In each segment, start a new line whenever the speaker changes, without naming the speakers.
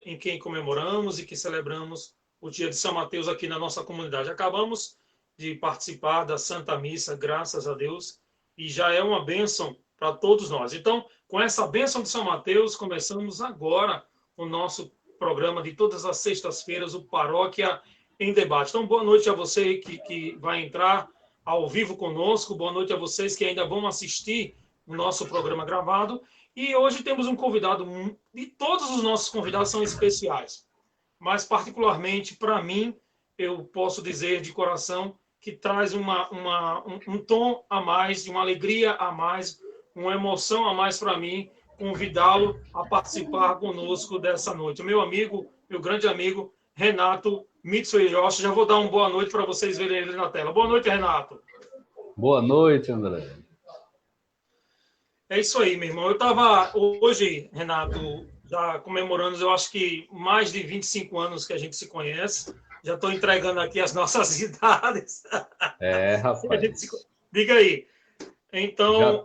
em quem comemoramos e que celebramos o dia de São Mateus aqui na nossa comunidade. Acabamos de participar da Santa Missa, graças a Deus, e já é uma bênção para todos nós. Então, com essa bênção de São Mateus, começamos agora o nosso programa de todas as sextas-feiras, o Paróquia em Debate. Então, boa noite a você que vai entrar ao vivo conosco, boa noite a vocês que ainda vão assistir o nosso programa gravado. E hoje temos um convidado, e todos os nossos convidados são especiais, mas particularmente para mim, eu posso dizer de coração que traz um tom a mais, uma alegria a mais, uma emoção a mais para mim, convidá-lo a participar conosco dessa noite. Meu amigo, meu grande amigo, Renato Mitsuyoshi. Já vou dar uma boa noite para vocês verem ele na tela. Boa noite, Renato.
Boa noite, André.
É isso aí, meu irmão. Eu estava hoje, Renato, já comemorando, eu acho que mais de 25 anos que a gente se conhece. Já estou entregando aqui as nossas idades.
Rapaz.
Diga aí. Então,
já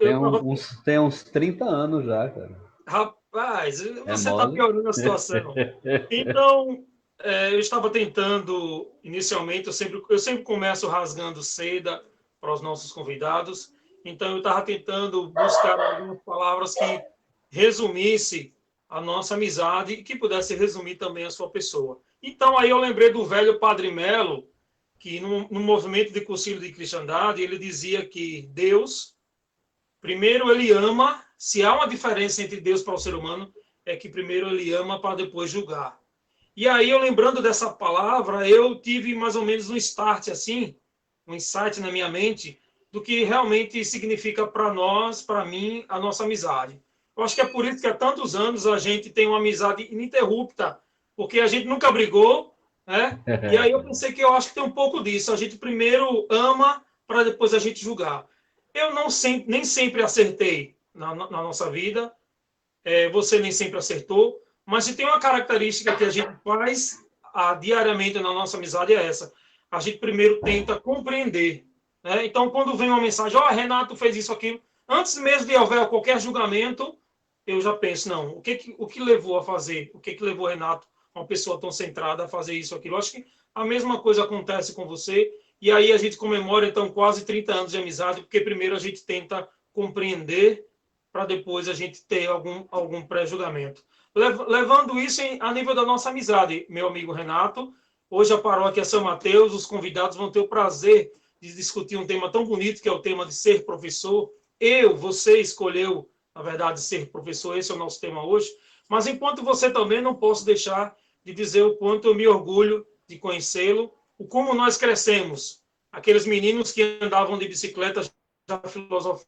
tem uns 30 anos já, cara.
Rapaz, você está piorando a situação. Então, eu estava tentando, inicialmente, eu sempre começo rasgando seda para os nossos convidados. Então, eu estava tentando buscar algumas palavras que resumisse a nossa amizade e que pudesse resumir também a sua pessoa. Então, aí eu lembrei do velho Padre Melo, que no movimento de Concílio de Cristandade, ele dizia que Deus, primeiro ele ama, se há uma diferença entre Deus para o ser humano, é que primeiro ele ama para depois julgar. E aí, eu lembrando dessa palavra, eu tive mais ou menos um start assim, um insight na minha mente, do que realmente significa para nós, para mim, a nossa amizade. Eu acho que é por isso que há tantos anos a gente tem uma amizade ininterrupta, porque a gente nunca brigou, né? E aí eu pensei que eu acho que tem um pouco disso. A gente primeiro ama para depois a gente julgar. Eu nem sempre acertei na nossa vida, você nem sempre acertou, mas se tem uma característica que a gente faz diariamente na nossa amizade é essa. A gente primeiro tenta compreender. Então, quando vem uma mensagem, Renato fez isso, aquilo, antes mesmo de haver qualquer julgamento, eu já penso, não, o que levou a fazer? O que levou o Renato, uma pessoa tão centrada, a fazer isso, aquilo? Eu acho que a mesma coisa acontece com você, e aí a gente comemora, então, quase 30 anos de amizade, porque primeiro a gente tenta compreender, para depois a gente ter algum pré-julgamento. Levando isso a nível da nossa amizade, meu amigo Renato, hoje a paróquia São Mateus, os convidados vão ter o prazer de discutir um tema tão bonito, que é o tema de ser professor. Você escolheu, na verdade, ser professor, esse é o nosso tema hoje, mas enquanto você também, não posso deixar de dizer o quanto eu me orgulho de conhecê-lo, o como nós crescemos. Aqueles meninos que andavam de bicicleta, já filosofando,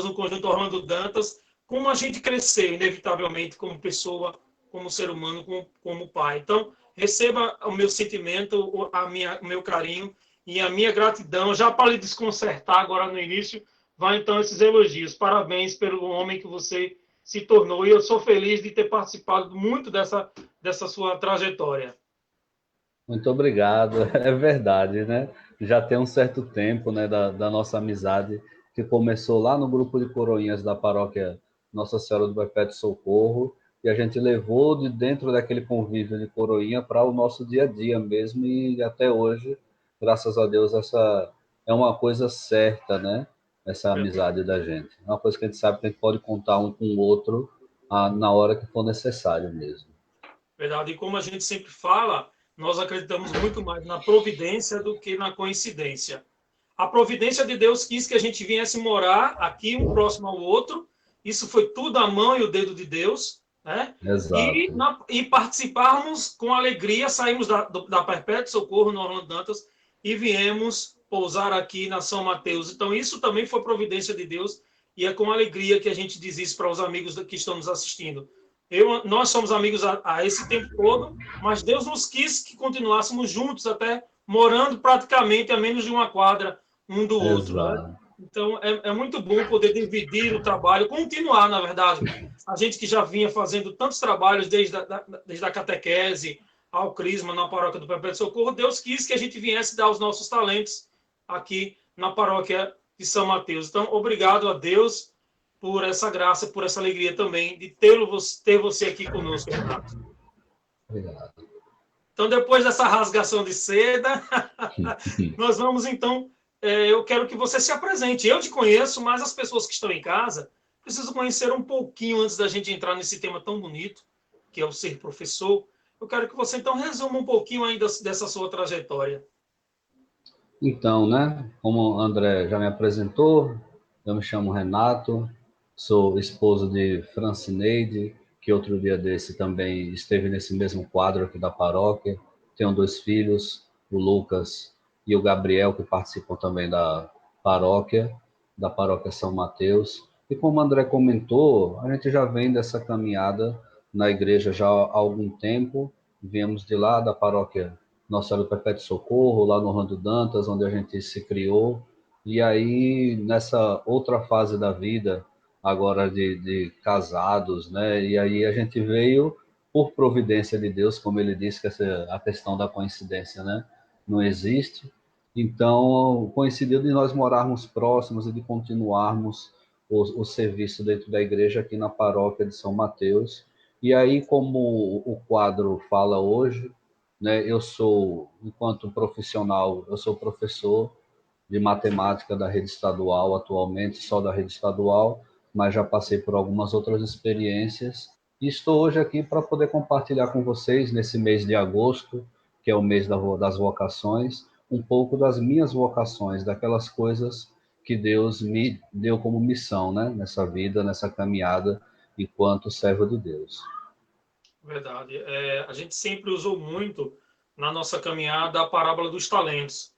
no conjunto Orlando Dantas, como a gente cresceu, inevitavelmente, como pessoa, como ser humano, como pai. Então, receba o meu sentimento, o meu carinho, e a minha gratidão, já para lhe desconcertar agora no início, vai então esses elogios. Parabéns pelo homem que você se tornou, e eu sou feliz de ter participado muito dessa sua trajetória.
Muito obrigado, é verdade, né? Já tem um certo tempo, né, da nossa amizade, que começou lá no grupo de coroinhas da paróquia Nossa Senhora do Perpétuo Socorro, e a gente levou de dentro daquele convívio de coroinha para o nosso dia a dia mesmo, e até hoje, graças a Deus, essa é uma coisa certa, né? Essa amizade da gente. É uma coisa que a gente sabe que a gente pode contar um com o outro na hora que for necessário mesmo.
Verdade. E como a gente sempre fala, nós acreditamos muito mais na providência do que na coincidência. A providência de Deus quis que a gente viesse morar aqui, um próximo ao outro. Isso foi tudo a mão e o dedo de Deus, né?
Exato.
E participarmos com alegria, saímos da Perpétuo Socorro, no Orlando Dantas, e viemos pousar aqui na São Mateus. Então, isso também foi providência de Deus, e é com alegria que a gente diz isso para os amigos que estão nos assistindo. Nós somos amigos há esse tempo todo, mas Deus nos quis que continuássemos juntos, até morando praticamente a menos de uma quadra um do outro, né? Então, é muito bom poder dividir o trabalho, continuar, na verdade. A gente que já vinha fazendo tantos trabalhos desde a catequese ao crisma na paróquia do Perpétuo Socorro, Deus quis que a gente viesse dar os nossos talentos aqui na paróquia de São Mateus. Então, obrigado a Deus por essa graça, por essa alegria também de ter você aqui conosco, Renato.
Obrigado.
Então, depois dessa rasgação de seda, nós vamos, então, eu quero que você se apresente. Eu te conheço, mas as pessoas que estão em casa precisam conhecer um pouquinho antes da gente entrar nesse tema tão bonito, que é o ser professor. Eu quero que você, então, resuma um pouquinho aí dessa sua trajetória.
Então, né, como o André já me apresentou, eu me chamo Renato, sou esposo de Francineide, que outro dia desse também esteve nesse mesmo quadro aqui da paróquia. Tenho 2 filhos, o Lucas e o Gabriel, que participam também da paróquia São Mateus. E como o André comentou, a gente já vem dessa caminhada na igreja já há algum tempo. Viemos de lá da paróquia Nossa Senhora do Perpétuo Socorro, lá no Rando Dantas, onde a gente se criou. E aí, nessa outra fase da vida, agora de casados, né? E aí a gente veio por providência de Deus, como ele disse, que a questão da coincidência, né? Não existe. Então, coincidiu de nós morarmos próximos e de continuarmos o serviço dentro da igreja aqui na paróquia de São Mateus. E aí, como o quadro fala hoje, né, eu sou, enquanto profissional, eu sou professor de matemática da rede estadual atualmente, só da rede estadual, mas já passei por algumas outras experiências e estou hoje aqui para poder compartilhar com vocês, nesse mês de agosto, que é o mês das vocações, um pouco das minhas vocações, daquelas coisas que Deus me deu como missão, né, nessa vida, nessa caminhada, enquanto servo de Deus.
Verdade. A gente sempre usou muito na nossa caminhada a parábola dos talentos.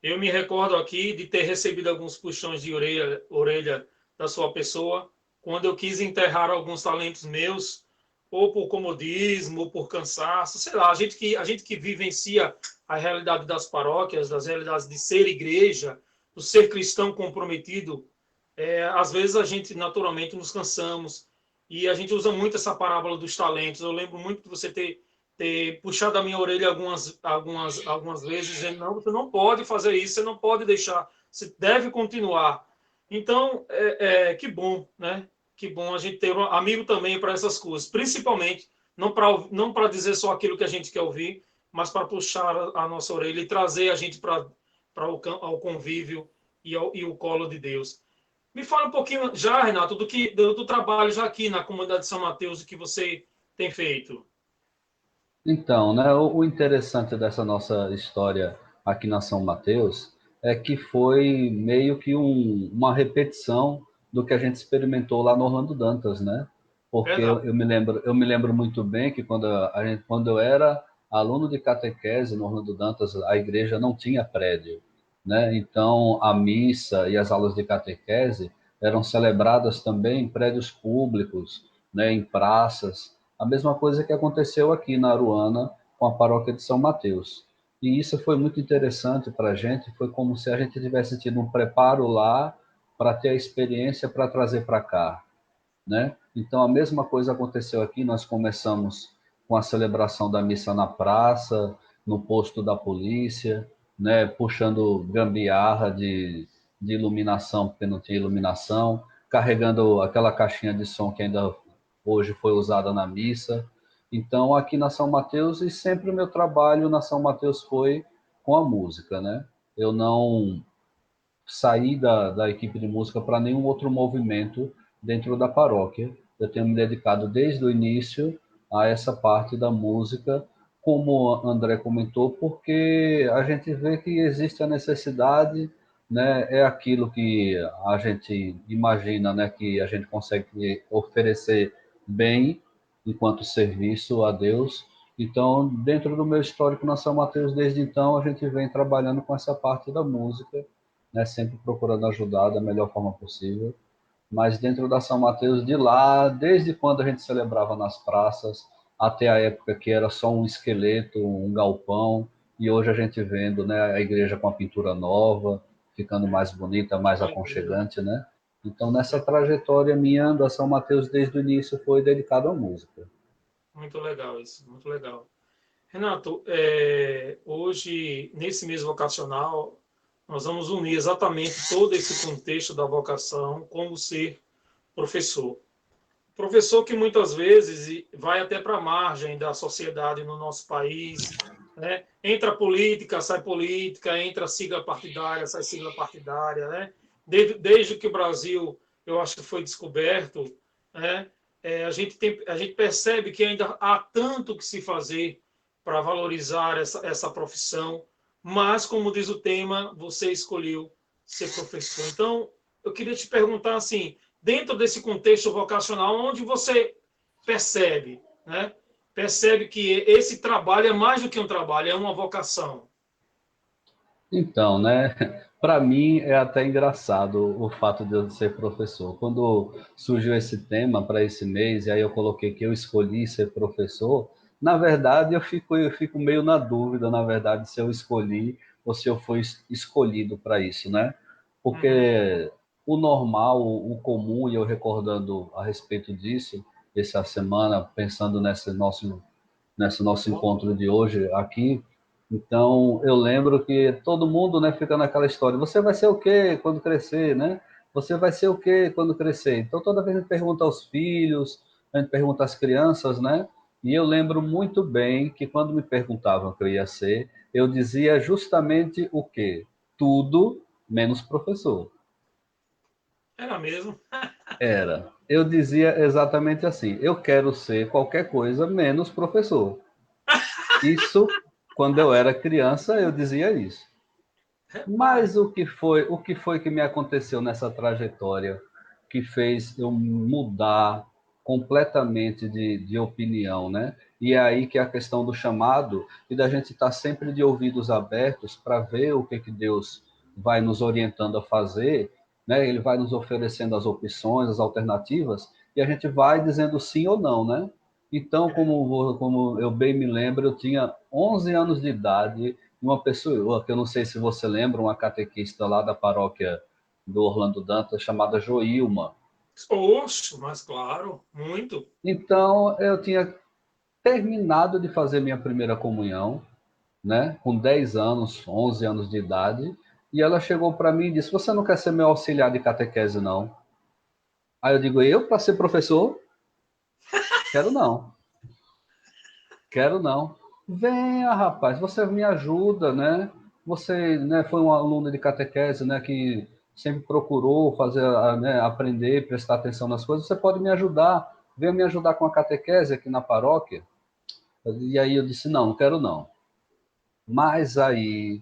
Eu me recordo aqui de ter recebido alguns puxões de orelha da sua pessoa quando eu quis enterrar alguns talentos meus, ou por comodismo, ou por cansaço, sei lá, a gente que vivencia a realidade das paróquias, das realidades de ser igreja, do ser cristão comprometido, às vezes a gente naturalmente nos cansamos e a gente usa muito essa parábola dos talentos. Eu lembro muito de você ter puxado a minha orelha algumas vezes, dizendo, não, você não pode fazer isso, você não pode deixar, você deve continuar. Então, que bom, né? Que bom a gente ter um amigo também para essas coisas, principalmente não para dizer só aquilo que a gente quer ouvir, mas para puxar a nossa orelha e trazer a gente para ao convívio e o colo de Deus. Me fala um pouquinho já, Renato, do trabalho já aqui na comunidade de São Mateus, o que você tem feito.
Então, né, o interessante dessa nossa história aqui na São Mateus é que foi meio que uma repetição do que a gente experimentou lá no Orlando Dantas, né? Porque
Verdade.
eu me lembro muito bem que quando eu era aluno de catequese no Orlando Dantas, a igreja não tinha prédio, né? Então, a missa e as aulas de catequese eram celebradas também em prédios públicos, né, em praças. A mesma coisa que aconteceu aqui na Aruana com a paróquia de São Mateus. E isso foi muito interessante para a gente, foi como se a gente tivesse tido um preparo lá para ter a experiência para trazer para cá, né? Então a mesma coisa aconteceu aqui, nós começamos com a celebração da missa na praça, no posto da polícia, né, puxando gambiarra de iluminação, porque não tinha iluminação, carregando aquela caixinha de som que ainda hoje foi usada na missa. Então aqui na São Mateus, e sempre o meu trabalho na São Mateus foi com a música, né? Eu não sair da equipe de música para nenhum outro movimento dentro da paróquia. Eu tenho me dedicado desde o início a essa parte da música, como o André comentou, porque a gente vê que existe a necessidade, né? É aquilo que a gente imagina, né? Que a gente consegue oferecer bem enquanto serviço a Deus. Então, dentro do meu histórico na São Mateus, desde então, a gente vem trabalhando com essa parte da música, né, sempre procurando ajudar da melhor forma possível. Mas dentro da São Mateus, de lá, desde quando a gente celebrava nas praças, até a época que era só um esqueleto, um galpão, e hoje a gente vendo, né, a igreja com a pintura nova, ficando mais bonita, mais aconchegante, né? Então, nessa trajetória minha da São Mateus, desde o início, foi dedicado à música.
Muito legal isso, muito legal. Renato, hoje, nesse mês vocacional, nós vamos unir exatamente todo esse contexto da vocação com o ser professor. Professor que muitas vezes vai até para a margem da sociedade no nosso país, né? Entra política, entra sigla partidária, sai sigla partidária, né? Desde que o Brasil, eu acho que foi descoberto, né? A gente percebe que ainda há tanto que se fazer para valorizar essa profissão, mas, como diz o tema, você escolheu ser professor. Então, eu queria te perguntar assim, dentro desse contexto vocacional, onde você percebe, né? Percebe que esse trabalho é mais do que um trabalho, é uma vocação.
Então, né? Para mim é até engraçado o fato de eu ser professor. Quando surgiu esse tema para esse mês, e aí eu coloquei que eu escolhi ser professor, na verdade eu fico meio na dúvida, na verdade, se eu escolhi ou se eu fui escolhido para isso, né?
Uhum.
Porque o normal, o comum, e eu recordando a respeito disso, essa semana, pensando nesse nosso encontro de hoje aqui. Então, eu lembro que todo mundo, né, fica naquela história: você vai ser o quê quando crescer, né? Você vai ser o quê quando crescer? Então, toda vez a gente pergunta aos filhos, a gente pergunta às crianças, né? E eu lembro muito bem que quando me perguntavam o que eu ia ser, eu dizia justamente o quê? Tudo menos professor.
Era mesmo.
Era. Eu dizia exatamente assim: eu quero ser qualquer coisa menos professor. Isso, quando eu era criança, eu dizia isso.
Pai,
Mas o que foi que me aconteceu nessa trajetória que fez eu mudar completamente de opinião, né? E é aí que é a questão do chamado e da gente estar sempre de ouvidos abertos para ver o que Deus vai nos orientando a fazer, né? Ele vai nos oferecendo as opções, as alternativas, e a gente vai dizendo sim ou não, né? Então, como eu bem me lembro, eu tinha 11 anos de idade, uma pessoa que eu não sei se você lembra, uma catequista lá da paróquia do Orlando Dantas, chamada Joilma.
oxe, mas claro, muito.
Então, eu tinha terminado de fazer minha primeira comunhão, né, com 10 anos, 11 anos de idade, e ela chegou para mim e disse: você não quer ser meu auxiliar de catequese, não? Aí eu digo: eu, para ser professor? Quero não. Quero não. Venha, rapaz, você me ajuda, né? Você, né, foi um aluno de catequese, né, que sempre procurou fazer, né, aprender, prestar atenção nas coisas. Você pode me ajudar. Venha me ajudar com a catequese aqui na paróquia. E aí eu disse: não, não quero não. Mas aí,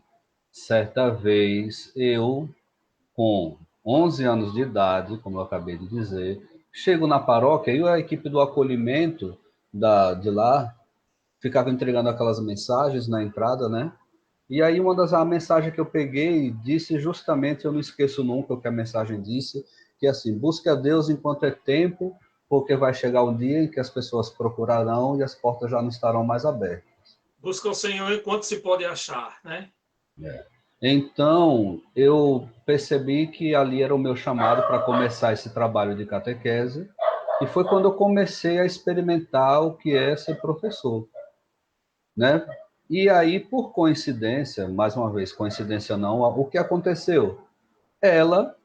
certa vez, eu, com 11 anos de idade, como eu acabei de dizer, chego na paróquia e a equipe do acolhimento de lá ficava entregando aquelas mensagens na entrada, né? E aí a mensagem que eu peguei disse justamente, eu não esqueço nunca o que a mensagem disse, que é assim: busque a Deus enquanto é tempo, porque vai chegar um dia em que as pessoas procurarão e as portas já não estarão mais abertas.
Busca o Senhor enquanto se pode achar, né?
Então, eu percebi que ali era o meu chamado para começar esse trabalho de catequese, e foi quando eu comecei a experimentar o que é ser professor, né? E aí, por coincidência, mais uma vez, coincidência não, o que aconteceu? Ela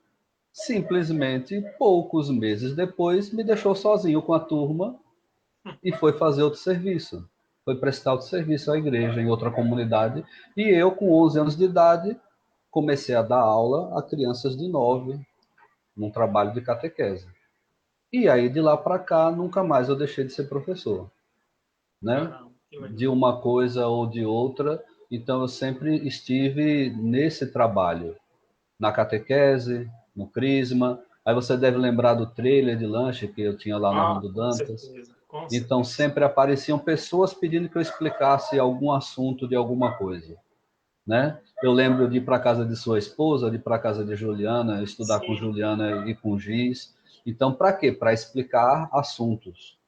simplesmente, poucos meses depois, me deixou sozinho com a turma e foi fazer outro serviço. Foi prestar outro serviço à igreja, em outra comunidade. E eu, com 11 anos de idade, comecei a dar aula a crianças de 9, num trabalho de catequese. E aí, de lá para cá, nunca mais eu deixei de ser professor, né?
Caramba, que
De
legal.
uma coisa ou de outra. Então, eu sempre estive nesse trabalho, na catequese, no crisma. Aí você deve lembrar do trailer de lanche que eu tinha lá no
Ah,
Orlando
com
Dantas.
certeza, com
Então,
certeza.
sempre apareciam pessoas pedindo que eu explicasse algum assunto de alguma coisa, né? Eu lembro de ir para casa de sua esposa, de ir para casa de Juliana, estudar com
Sim.
Juliana e com Giz. Então, para quê? Para explicar assuntos.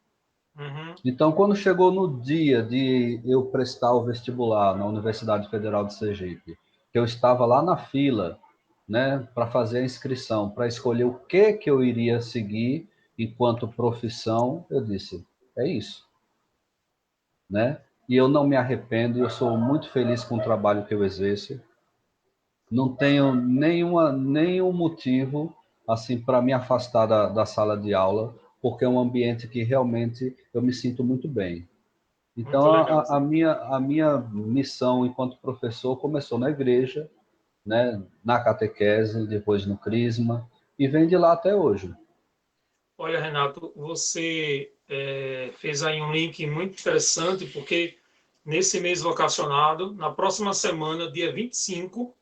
Uhum.
Então, quando chegou no dia de eu prestar o vestibular na Universidade Federal de Sergipe, que eu estava lá na fila, né, para fazer a inscrição, para escolher o que eu iria seguir enquanto profissão, eu disse: é isso, né? E eu não me arrependo, eu sou muito feliz com o trabalho que eu exerço. Não tenho nenhum motivo assim para me afastar da sala de aula, porque é um ambiente que realmente eu me sinto muito bem. Então,
Muito legal.
a minha missão enquanto professor começou na igreja, né, na catequese, depois no crisma, e vem de lá até hoje.
Olha, Renato, você fez aí um link muito interessante, porque nesse mês vocacionado, na próxima semana, dia 25,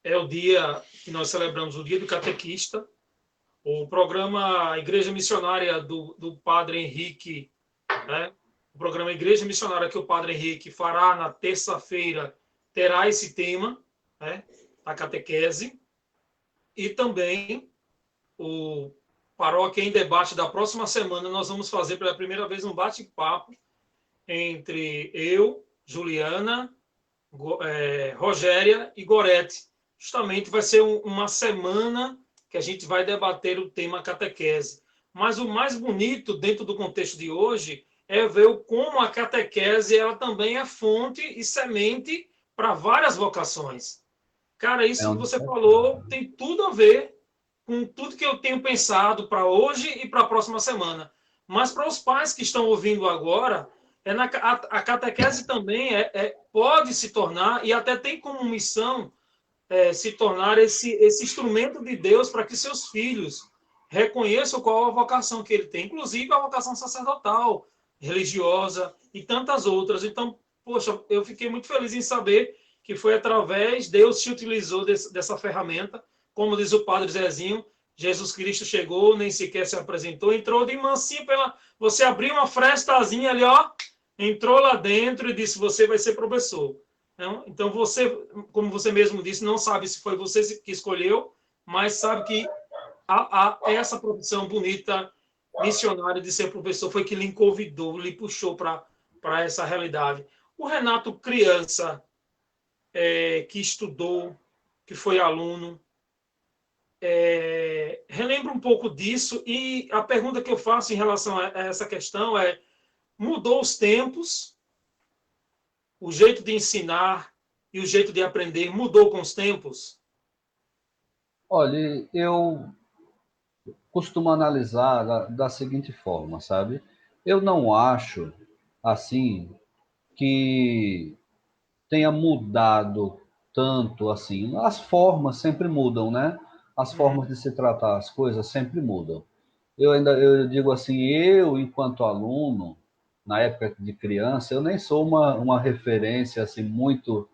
é o dia que nós celebramos o Dia do Catequista. O programa Igreja Missionária do Padre Henrique, né? O programa Igreja Missionária que o Padre Henrique fará na terça-feira terá esse tema, né? A catequese. E também o Paróquia em Debate da próxima semana, nós vamos fazer pela primeira vez um bate-papo entre eu, Juliana, Rogéria e Gorete. Justamente vai ser uma semana que a gente vai debater o tema catequese. Mas o mais bonito dentro do contexto de hoje é ver como a catequese ela também é fonte e semente para várias vocações. Cara,
É
isso que
um...
você falou tem tudo a ver com tudo que eu tenho pensado para hoje e para a próxima semana. Mas para os pais que estão ouvindo agora, a catequese também pode se tornar, e até tem como missão, se tornar esse instrumento de Deus para que seus filhos reconheçam qual a vocação que ele tem, inclusive a vocação sacerdotal, religiosa e tantas outras. Então, poxa, eu fiquei muito feliz em saber que foi através, Deus se utilizou dessa ferramenta, como diz o padre Zezinho, Jesus Cristo chegou, nem sequer se apresentou, entrou de mansinho pela... Você abriu uma frestazinha ali, ó, entrou lá dentro e disse, você vai ser professor. Então, você, como você mesmo disse, não sabe se foi você que escolheu, mas sabe que essa profissão bonita, missionária de ser professor, foi que lhe convidou, lhe puxou para essa realidade. O Renato, criança, que estudou, que foi aluno, relembra um pouco disso, e a pergunta que eu faço em relação a essa questão é: mudou os tempos, o jeito de ensinar e o jeito de aprender mudou com os tempos?
Olha, eu costumo analisar da seguinte forma, sabe? Eu não acho, assim, que tenha mudado tanto assim. As formas sempre mudam, né? As formas de se tratar as coisas sempre mudam. Eu digo assim, eu enquanto aluno, na época de criança, eu nem sou uma referência assim muito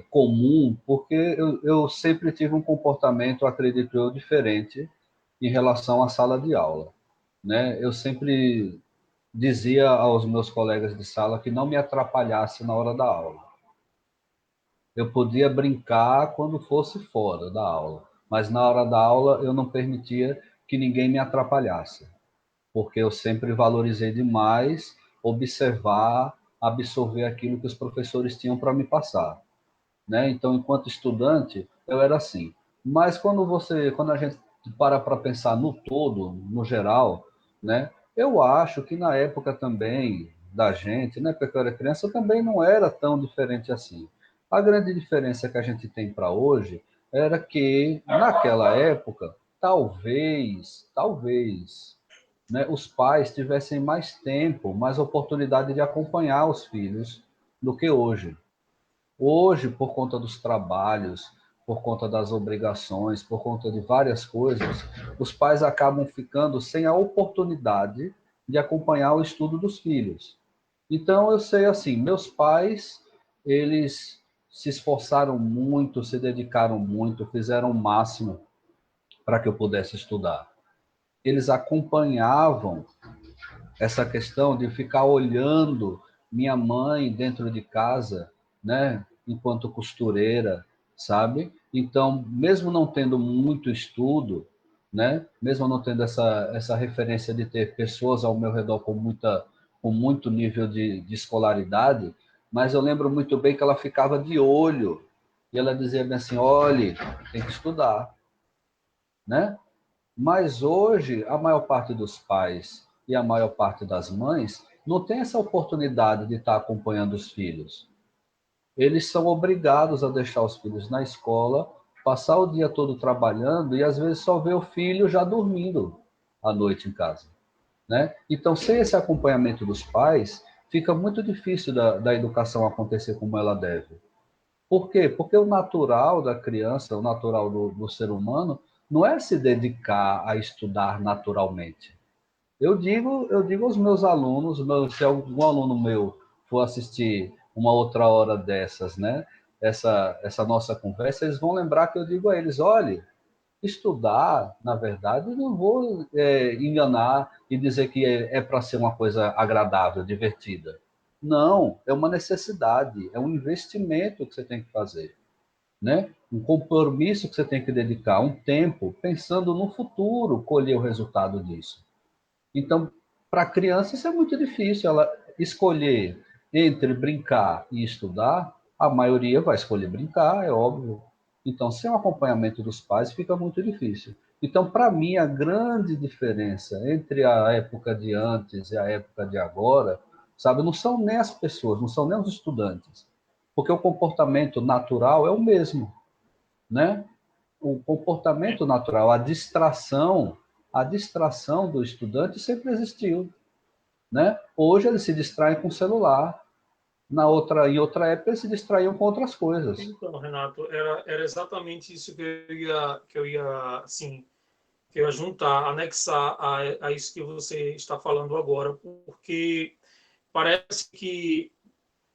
comum, porque eu sempre tive um comportamento, acredito eu, diferente em relação à sala de aula, né? Eu sempre dizia aos meus colegas de sala que não me atrapalhasse na hora da aula. Eu podia brincar quando fosse fora da aula, mas na hora da aula eu não permitia que ninguém me atrapalhasse, porque eu sempre valorizei demais observar, absorver aquilo que os professores tinham para me passar, né? Então, enquanto estudante, eu era assim. Mas quando a gente para pensar no todo, no geral, né? Eu acho que na época também da gente, né, porque eu era criança, também não era tão diferente assim. A grande diferença que a gente tem para hoje era que naquela época, talvez, né, os pais tivessem mais tempo, mais oportunidade de acompanhar os filhos do que hoje. Hoje, por conta dos trabalhos, por conta das obrigações, por conta de várias coisas, os pais acabam ficando sem a oportunidade de acompanhar o estudo dos filhos. Então, eu sei assim, meus pais, eles se esforçaram muito, se dedicaram muito, fizeram o máximo para que eu pudesse estudar. Eles acompanhavam essa questão de ficar olhando minha mãe dentro de casa, né, enquanto costureira, sabe? Então, mesmo não tendo muito estudo, né, mesmo não tendo essa referência de ter pessoas ao meu redor com muito nível de escolaridade, mas eu lembro muito bem que ela ficava de olho e ela dizia bem assim, olhe, tem que estudar, né? Mas hoje, a maior parte dos pais e a maior parte das mães não tem essa oportunidade de estar acompanhando os filhos. Eles são obrigados a deixar os filhos na escola, passar o dia todo trabalhando e às vezes só ver o filho já dormindo. à noite em casa, né? Então, sem esse acompanhamento dos pais, fica muito difícil da educação acontecer como ela deve. Por quê? Porque o natural da criança, o natural do ser humano, não é se dedicar a estudar naturalmente. Eu digo aos meus alunos, se algum aluno meu for assistir uma outra hora dessas, né? Essa nossa conversa, eles vão lembrar que eu digo a eles, olhe, estudar, na verdade, não vou enganar e dizer que é para ser uma coisa agradável, divertida. Não, é uma necessidade, é um investimento que você tem que fazer, né? Um compromisso que você tem que dedicar, um tempo, pensando no futuro, colher o resultado disso. Então, para a criança, isso é muito difícil. Ela escolher entre brincar e estudar, a maioria vai escolher brincar, é óbvio. Então, sem o acompanhamento dos pais, fica muito difícil. Então, para mim, a grande diferença entre a época de antes e a época de agora, sabe, não são nem as pessoas, não são nem os estudantes, porque o comportamento natural é o mesmo, né? O comportamento natural, a distração do estudante sempre existiu, né? Hoje eles se distraem com o celular, em outra época eles se distraíam com outras coisas.
Então, Renato, era exatamente isso assim, que eu ia juntar, anexar a isso que você está falando agora, porque parece que,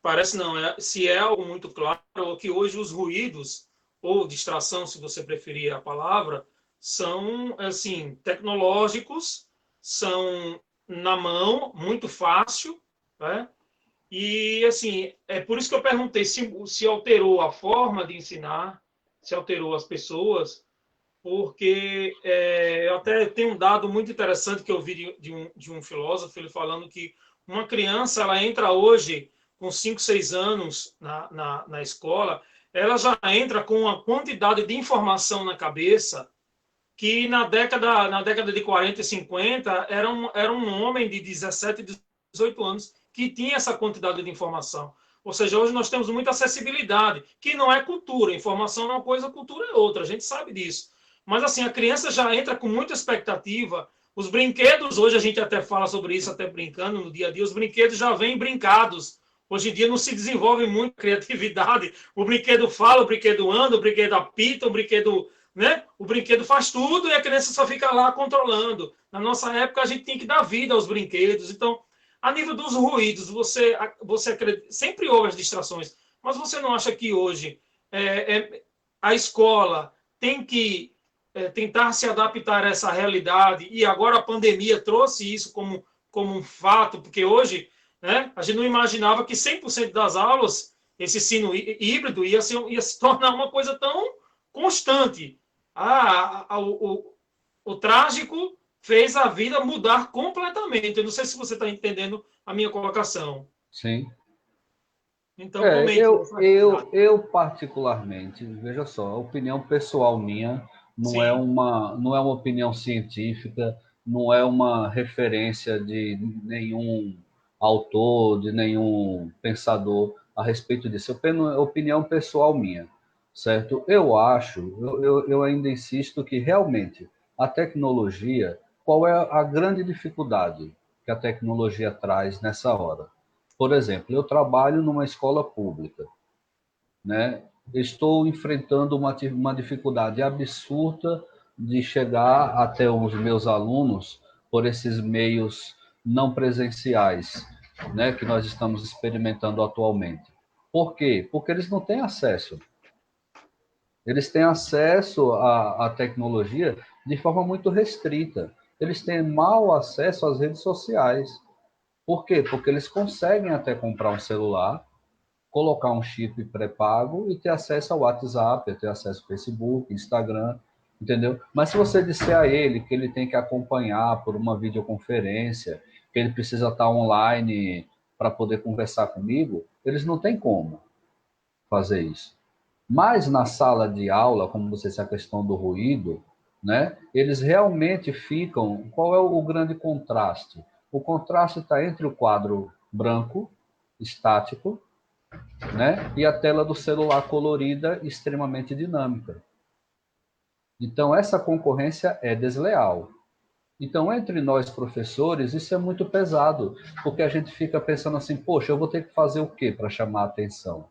parece não, se é algo muito claro, que hoje os ruídos, ou distração, se você preferir a palavra, são, assim, tecnológicos, são na mão, muito fácil, né? E, assim, é por isso que eu perguntei se alterou a forma de ensinar, se alterou as pessoas, porque eu até tenho um dado muito interessante que eu vi de um filósofo, ele falando que uma criança, ela entra hoje com 5, 6 anos na escola, ela já entra com uma quantidade de informação na cabeça que na década de 40 e 50 era um homem de 17, 18 anos que tinha essa quantidade de informação. Ou seja, hoje nós temos muita acessibilidade, que não é cultura. Informação é uma coisa, cultura é outra, a gente sabe disso. Mas assim, a criança já entra com muita expectativa. Os brinquedos, hoje a gente até fala sobre isso, até brincando no dia a dia, os brinquedos já vêm brincados. Hoje em dia não se desenvolve muito criatividade. O brinquedo fala, o brinquedo anda, o brinquedo apita, o brinquedo, né? O brinquedo faz tudo e a criança só fica lá controlando. Na nossa época, a gente tinha que dar vida aos brinquedos. Então, a nível dos ruídos, você acredita, sempre houve as distrações, mas você não acha que hoje a escola tem que tentar se adaptar a essa realidade e agora a pandemia trouxe isso como um fato, porque hoje, né, a gente não imaginava que 100% das aulas, esse ensino híbrido ia se tornar uma coisa tão constante. O trágico fez a vida mudar completamente. Eu não sei se você está entendendo a minha colocação.
Sim.
Então, comente.
Eu particularmente, veja só, a opinião pessoal minha
Sim,
não é uma opinião científica, não é uma referência de nenhum autor, de nenhum pensador a respeito disso. É opinião pessoal minha, certo? Eu ainda insisto que realmente a tecnologia, qual é a grande dificuldade que a tecnologia traz nessa hora? Por exemplo, eu trabalho numa escola pública, né? Estou enfrentando uma dificuldade absurda de chegar até os meus alunos por esses meios não presenciais, né, que nós estamos experimentando atualmente. Por quê? Porque eles não têm acesso. Eles têm acesso à tecnologia de forma muito restrita. Eles têm mau acesso às redes sociais. Por quê? Porque eles conseguem até comprar um celular, colocar um chip pré-pago e ter acesso ao WhatsApp, ter acesso ao Facebook, Instagram, entendeu? Mas se você disser a ele que ele tem que acompanhar por uma videoconferência, que ele precisa estar online para poder conversar comigo, eles não têm como fazer isso. Mas na sala de aula, como você disse, a questão do ruído, né? Eles realmente ficam. Qual é o grande contraste? O contraste está entre o quadro branco, estático, né? E a tela do celular colorida, extremamente dinâmica. Então, essa concorrência é desleal. Então, entre nós professores, isso é muito pesado, porque a gente fica pensando assim, poxa, eu vou ter que fazer o quê para chamar a atenção,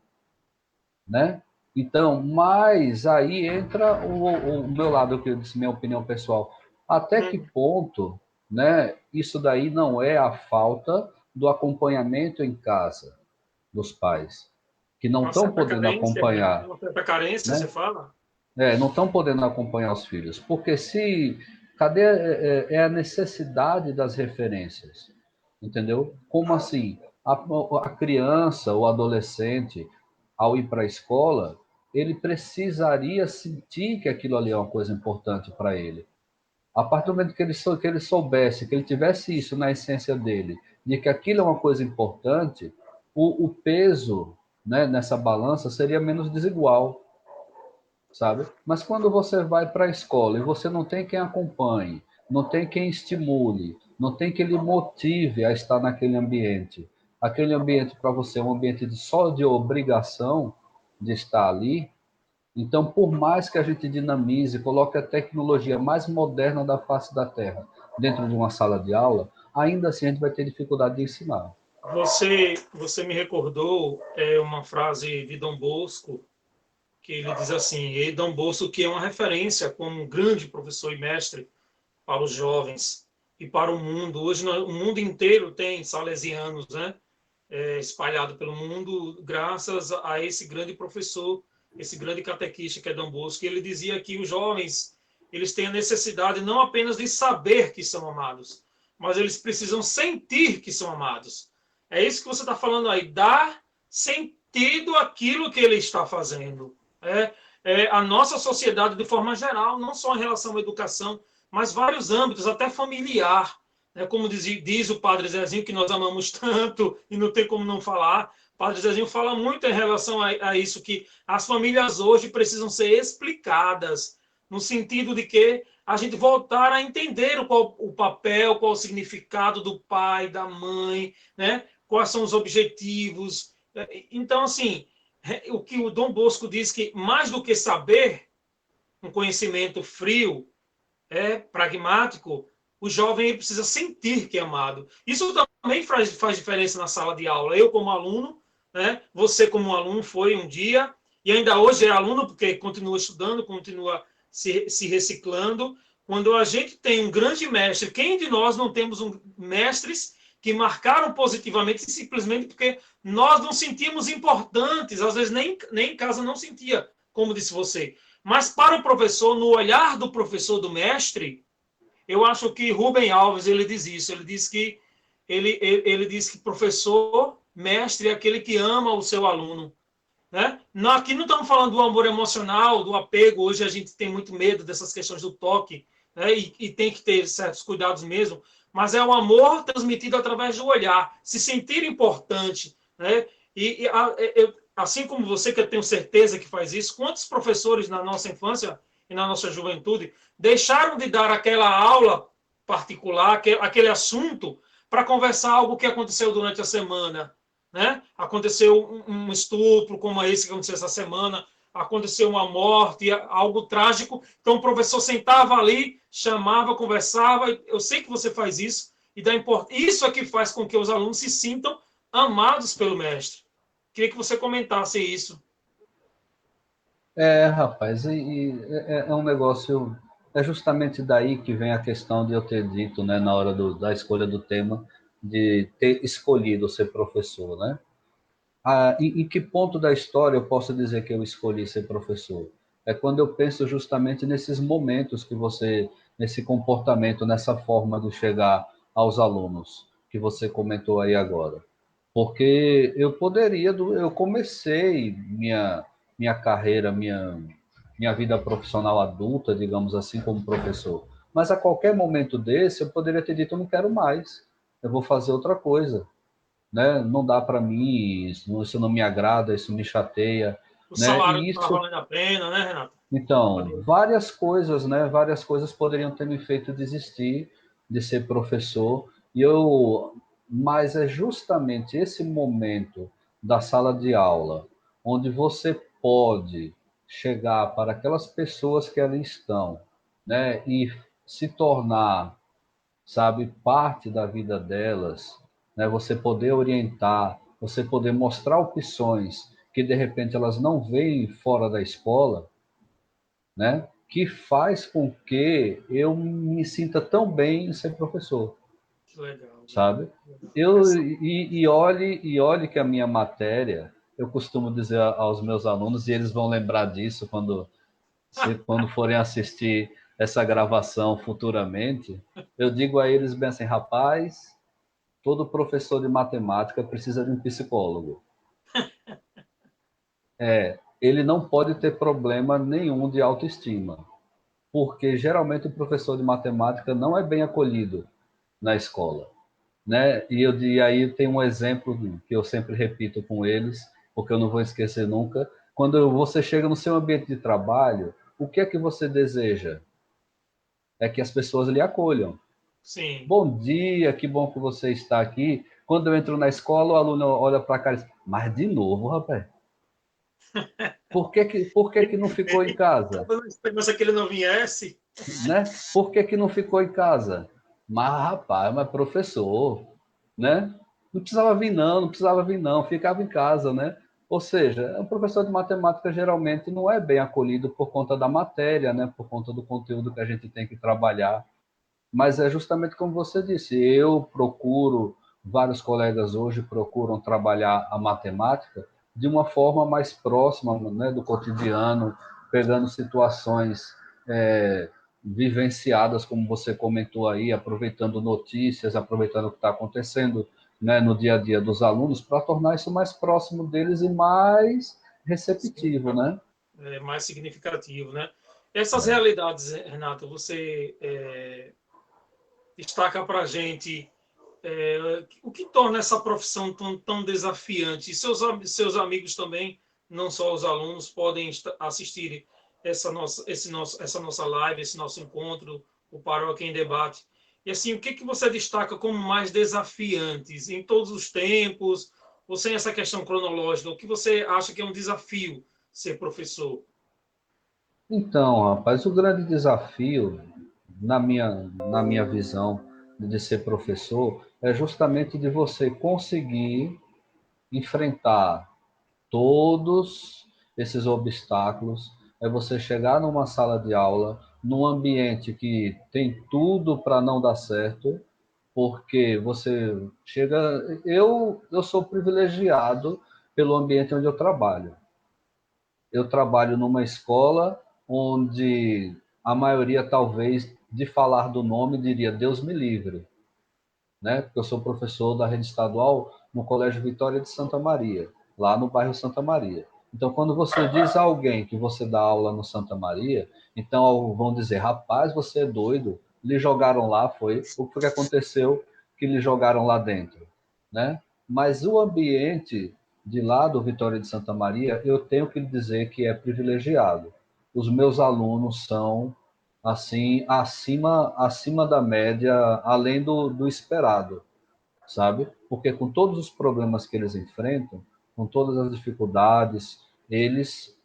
né? Então, mas aí entra o meu lado, que eu disse, minha opinião pessoal. Até que
Hum.
ponto, né, isso daí não é a falta do acompanhamento em casa dos pais, que não
Uma
estão
certa
podendo
carência, né?
acompanhar,
Uma certa carência, você
né?
fala?
Não estão podendo acompanhar os filhos, porque se cadê a necessidade das referências, entendeu? Como assim? A criança ou adolescente, ao ir para a escola, ele precisaria sentir que aquilo ali é uma coisa importante para ele. A partir do momento que ele soubesse, que ele tivesse isso na essência dele, de que aquilo é uma coisa importante, o peso, né, nessa balança seria menos desigual, sabe? Mas quando você vai para a escola e você não tem quem acompanhe, não tem quem estimule, não tem quem lhe motive a estar naquele ambiente, aquele ambiente para você é um ambiente só de obrigação de estar ali, então, por mais que a gente dinamize, coloque a tecnologia mais moderna da face da Terra dentro de uma sala de aula, ainda assim a gente vai ter dificuldade de ensinar.
Você me recordou uma frase de Dom Bosco, que ele diz assim, e Dom Bosco que é uma referência como um grande professor e mestre para os jovens e para o mundo. Hoje o mundo inteiro tem salesianos, né? Espalhado pelo mundo, graças a esse grande professor, esse grande catequista que é Dom Bosco. Ele dizia que os jovens eles têm a necessidade não apenas de saber que são amados, mas eles precisam sentir que são amados. É isso que você está falando aí, dar sentido àquilo que ele está fazendo. A nossa sociedade, de forma geral, não só em relação à educação, mas vários âmbitos, até familiar, como diz o Padre Zezinho, que nós amamos tanto e não tem como não falar. O Padre Zezinho fala muito em relação a isso, que as famílias hoje precisam ser explicadas, no sentido de que a gente voltar a entender o papel, qual o significado do pai, da mãe, né? Quais são os objetivos. Então, assim, o que o Dom Bosco diz que mais do que saber, um conhecimento frio, pragmático, o jovem precisa sentir que é amado. Isso também faz diferença na sala de aula. Eu, como aluno, né? Você, como aluno, foi um dia, e ainda hoje é aluno, porque continua estudando, continua se reciclando. Quando a gente tem um grande mestre, quem de nós não temos mestres que marcaram positivamente simplesmente porque nós não sentimos importantes, às vezes nem em casa não sentia, como disse você. Mas para o professor, no olhar do professor, do mestre, eu acho que Rubem Alves ele diz isso. Ele diz que ele diz que professor, mestre é aquele que ama o seu aluno. Né? Aqui não estamos falando do amor emocional, do apego. Hoje a gente tem muito medo dessas questões do toque, né? E tem que ter certos cuidados mesmo. Mas é o amor transmitido através do olhar, se sentir importante. Né? Assim como você, que eu tenho certeza que faz isso, quantos professores na nossa infância e na nossa juventude deixaram de dar aquela aula particular, aquele assunto, para conversar algo que aconteceu durante a semana, né? Aconteceu um estupro, como esse que aconteceu essa semana, aconteceu uma morte, algo trágico. Então o professor sentava ali, chamava, conversava. Eu sei que você faz isso, e isso é que faz com que os alunos se sintam amados pelo mestre. Queria que você comentasse isso.
Rapaz, é um negócio. É justamente daí que vem a questão de eu ter dito, né, na hora da escolha do tema, de ter escolhido ser professor, né? Em que ponto da história eu posso dizer que eu escolhi ser professor? É quando eu penso justamente nesses momentos que você, nesse comportamento, nessa forma de chegar aos alunos que você comentou aí agora. Porque eu comecei minha carreira, minha vida profissional adulta, digamos assim, como professor. Mas a qualquer momento desse, eu poderia ter dito, eu não quero mais, eu vou fazer outra coisa, né? Não dá para mim, isso não me agrada, isso me chateia,
O
né?
salário
E
não está
isso,
valendo a pena, né, Renato?
então, várias coisas, né? Várias coisas poderiam ter me feito desistir de ser professor. Mas é justamente esse momento da sala de aula onde você pode chegar para aquelas pessoas que ali estão, né? E se tornar sabe, parte da vida delas, né? Você poder orientar, você poder mostrar opções que de repente elas não veem fora da escola, né? Que faz com que eu me sinta tão bem em ser professor,
Que legal,
sabe?
legal.
E olhe que a minha matéria, eu costumo dizer aos meus alunos, e eles vão lembrar disso quando forem assistir essa gravação futuramente, eu digo a eles bem assim, rapaz, todo professor de matemática precisa de um psicólogo. Ele não pode ter problema nenhum de autoestima, porque geralmente o professor de matemática não é bem acolhido na escola, né? E aí tem um exemplo que eu sempre repito com eles, porque eu não vou esquecer nunca. Quando você chega no seu ambiente de trabalho, o que é que você deseja? É que as pessoas lhe acolham.
Sim.
Bom dia, que bom que você está aqui. Quando eu entro na escola, o aluno olha para cá e diz, mas de novo, rapaz, por que que não ficou em casa?
Mas que ele não viesse.
Né? Por que que não ficou em casa? Mas, rapaz, mas professor, né? Não precisava vir não, ficava em casa, né? Ou seja, o professor de matemática geralmente não é bem acolhido por conta da matéria, né? Por conta do conteúdo que a gente tem que trabalhar. Mas é justamente como você disse, eu procuro, vários colegas hoje procuram trabalhar a matemática de uma forma mais próxima, né, do cotidiano, pegando situações é, vivenciadas, como você comentou aí, aproveitando notícias, aproveitando o que está acontecendo, né, no dia a dia dos alunos, para tornar isso mais próximo deles e mais
Sim,
receptivo, né?
é mais significativo, né? Essas realidades, Renato, você destaca para a gente o que torna essa profissão tão desafiante. E seus amigos também, não só os alunos, podem assistir essa nossa live, esse nosso encontro, o Paróquia em Debate. E assim, o que, que você destaca como mais desafiantes em todos os tempos, ou sem essa questão cronológica? O que você acha que é um desafio ser professor?
Então, rapaz, o grande desafio, na minha visão de ser professor, é justamente de você conseguir enfrentar todos esses obstáculos, é você chegar numa sala de aula, num ambiente que tem tudo para não dar certo, porque você chega. Eu sou privilegiado pelo ambiente onde eu trabalho. Eu trabalho numa escola onde a maioria, talvez, de falar do nome, diria Deus me livre, né? Porque eu sou professor da rede estadual no Colégio Vitória de Santa Maria, lá no bairro Santa Maria. Então, quando você diz a alguém que você dá aula no Santa Maria, então vão dizer, rapaz, você é doido, lhe jogaram lá, foi o que aconteceu que lhe jogaram lá dentro, né? Mas o ambiente de lá do Vitória de Santa Maria, eu tenho que dizer que é privilegiado. Os meus alunos são assim acima da média, além do esperado, sabe? Porque com todos os problemas que eles enfrentam, com todas as dificuldades, eles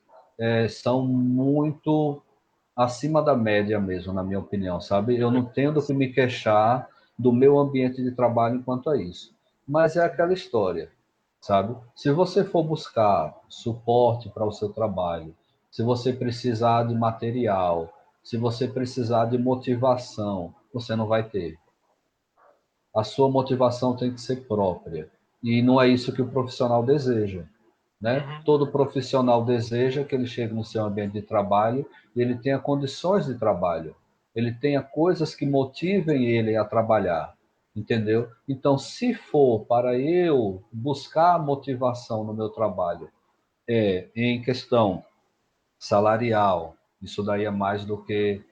são muito acima da média mesmo, na minha opinião, sabe? Eu não tenho do que me queixar do meu ambiente de trabalho enquanto a isso. Mas é aquela história, sabe? Se você for buscar suporte para o seu trabalho, se você precisar de material, se você precisar de motivação, você não vai ter. A sua motivação tem que ser própria. E não é isso que o profissional deseja, né?
Uhum.
Todo profissional deseja que ele chegue no seu ambiente de trabalho e ele tenha condições de trabalho. Ele tenha coisas que motivem ele a trabalhar, entendeu? Então, se for para eu buscar motivação no meu trabalho, em questão salarial, isso daí é mais do que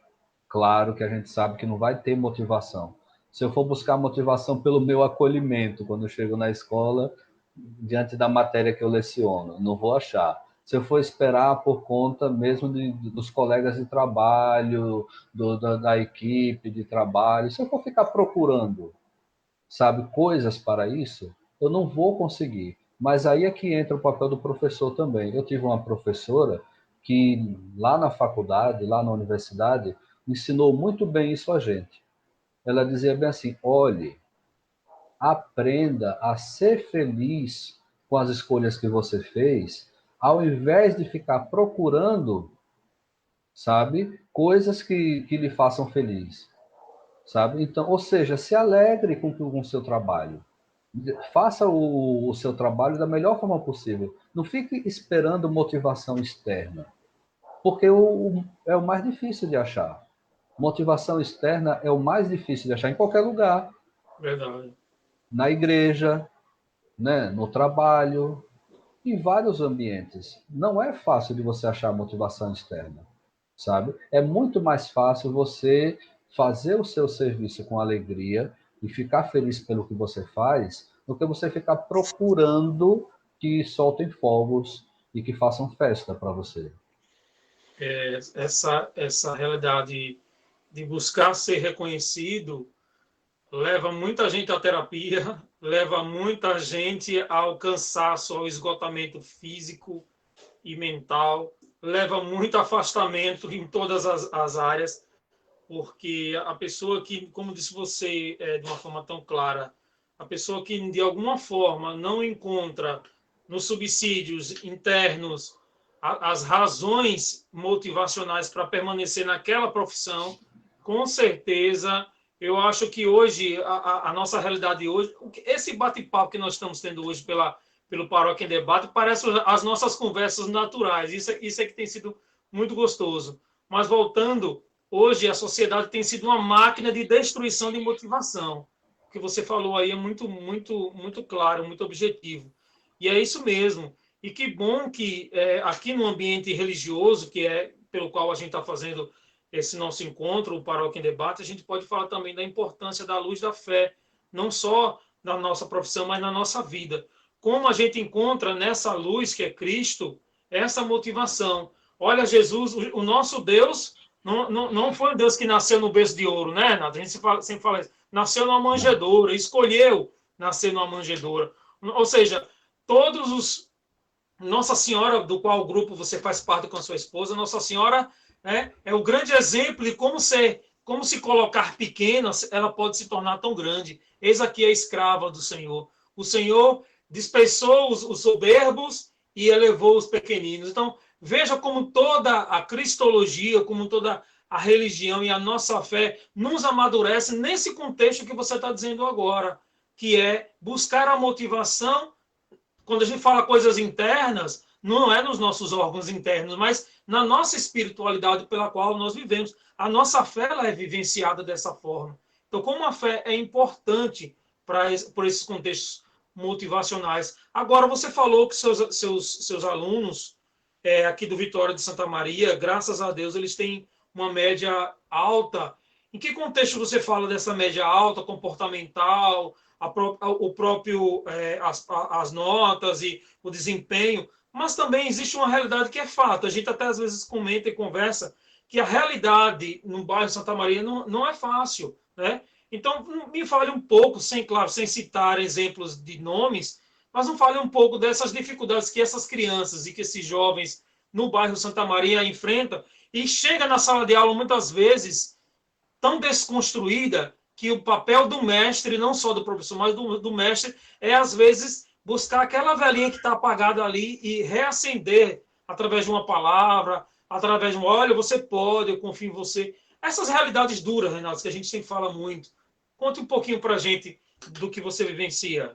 claro que a gente sabe que não vai ter motivação. Se eu for buscar motivação pelo meu acolhimento quando eu chego na escola, diante da matéria que eu leciono, não vou achar. Se eu for esperar por conta mesmo dos colegas de trabalho, da equipe de trabalho, se eu for ficar procurando, sabe, coisas para isso, eu não vou conseguir. Mas aí é que entra o papel do professor também. Eu tive uma professora que lá na faculdade, lá na universidade, ensinou muito bem isso a gente. ela dizia bem assim: olhe, aprenda a ser feliz com as escolhas que você fez, ao invés de ficar procurando, sabe, coisas que lhe façam feliz, sabe? Então, ou seja, se alegre com o seu trabalho. Faça o seu trabalho da melhor forma possível. Não fique esperando motivação externa, porque é o mais difícil de achar. Motivação externa é o mais difícil de achar em qualquer lugar,
Verdade.
na igreja, né, no trabalho, em vários ambientes. Não é fácil de você achar motivação externa, sabe? É muito mais fácil você fazer o seu serviço com alegria e ficar feliz pelo que você faz, do que você ficar procurando que soltem fogos e que façam festa para você.
Essa realidade de buscar ser reconhecido leva muita gente à terapia, leva muita gente ao cansaço, ao esgotamento físico e mental, leva muito afastamento em todas as áreas, porque a pessoa que, como disse você de uma forma tão clara, a pessoa que de alguma forma não encontra nos subsídios internos as razões motivacionais para permanecer naquela profissão, com certeza, eu acho que hoje, a nossa realidade hoje, esse bate-papo que nós estamos tendo hoje pelo Paróquia em Debate, parece as nossas conversas naturais. Isso é que tem sido muito gostoso. Mas voltando, hoje a sociedade tem sido uma máquina de destruição de motivação. O que você falou aí é muito claro, muito objetivo. E é isso mesmo. E que bom que aqui no ambiente religioso, que é pelo qual a gente está fazendo esse nosso encontro, o Paróquia em Debate, a gente pode falar também da importância da luz da fé, não só na nossa profissão, mas na nossa vida. Como a gente encontra nessa luz que é Cristo, essa motivação. Olha, Jesus, o nosso Deus, não foi um Deus que nasceu no berço de ouro, né, Renato? A gente sempre fala isso. Nasceu numa manjedoura, escolheu nascer numa manjedoura. Ou seja, todos os Nossa Senhora, do qual grupo você faz parte com a sua esposa, Nossa Senhora, né, é o grande exemplo de como se colocar pequena, ela pode se tornar tão grande. Eis aqui a escrava do Senhor. O Senhor dispersou os soberbos e elevou os pequeninos. Então, veja como toda a cristologia, como toda a religião e a nossa fé nos amadurece nesse contexto que você está dizendo agora, que é buscar a motivação quando a gente fala coisas internas, não é nos nossos órgãos internos, mas na nossa espiritualidade pela qual nós vivemos. A nossa fé ela é vivenciada dessa forma. Então, como a fé é importante por esses contextos motivacionais. Agora, você falou que seus alunos aqui do Vitória de Santa Maria, graças a Deus, eles têm uma média alta. Em que contexto você fala dessa média alta, comportamental, o próprio as notas e o desempenho, mas também existe uma realidade que é fato. A gente até às vezes comenta e conversa que a realidade no bairro Santa Maria não é fácil, né? Então, me fale um pouco, claro, sem citar exemplos de nomes, mas não fale um pouco dessas dificuldades que essas crianças e que esses jovens no bairro Santa Maria enfrentam e chega na sala de aula muitas vezes tão desconstruída que o papel do mestre, não só do professor, mas do mestre, é às vezes buscar aquela velhinha que está apagada ali e reacender através de uma palavra, através de um, olha, você pode, eu confio em você. Essas realidades duras, Renato, que a gente sempre fala muito. Conte um pouquinho para a gente do que você vivencia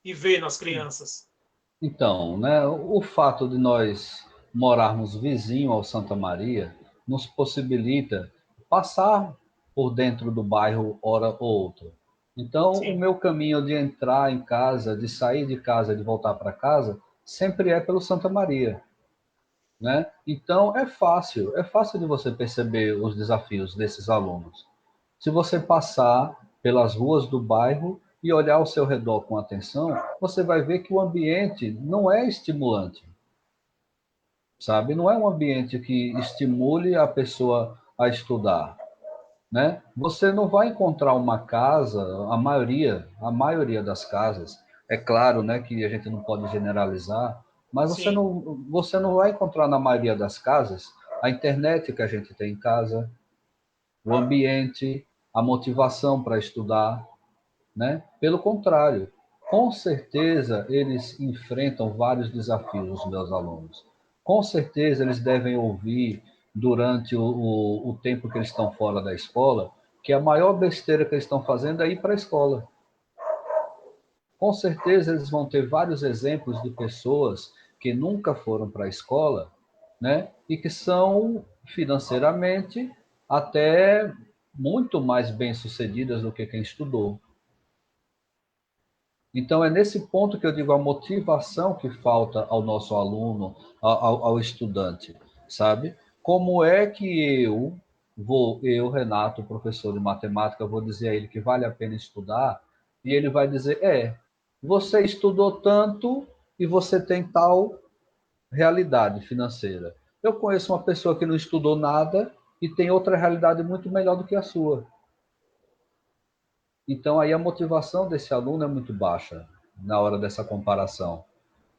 e vê nas crianças.
Então, né, o fato de nós morarmos vizinho ao Santa Maria nos possibilita passar por dentro do bairro hora ou outra. Então, o
Sim,
meu caminho de entrar em casa, de sair de casa, de voltar para casa, sempre é pelo Santa Maria, né? Então, é fácil de você perceber os desafios desses alunos. Se você passar pelas ruas do bairro e olhar ao seu redor com atenção, você vai ver que o ambiente não é estimulante, sabe? Não é um ambiente que estimule a pessoa a estudar, né? Você não vai encontrar uma casa, a maioria das casas, é claro, né, que a gente não pode generalizar, mas
sim,
você não vai encontrar na maioria das casas a internet que a gente tem em casa, o ambiente, a motivação para estudar, né? Pelo contrário, com certeza eles enfrentam vários desafios, os meus alunos. Com certeza eles devem ouvir durante o tempo que eles estão fora da escola que a maior besteira que eles estão fazendo é ir para a escola. Com certeza eles vão ter vários exemplos de pessoas que nunca foram para a escola, né? E que são financeiramente até muito mais bem-sucedidas do que quem estudou. Então, é nesse ponto que eu digo a motivação que falta ao nosso aluno, ao estudante, sabe? Como é que eu, Renato, professor de matemática, vou dizer a ele que vale a pena estudar, e ele vai dizer, você estudou tanto e você tem tal realidade financeira. Eu conheço uma pessoa que não estudou nada e tem outra realidade muito melhor do que a sua. Então, aí a motivação desse aluno é muito baixa na hora dessa comparação.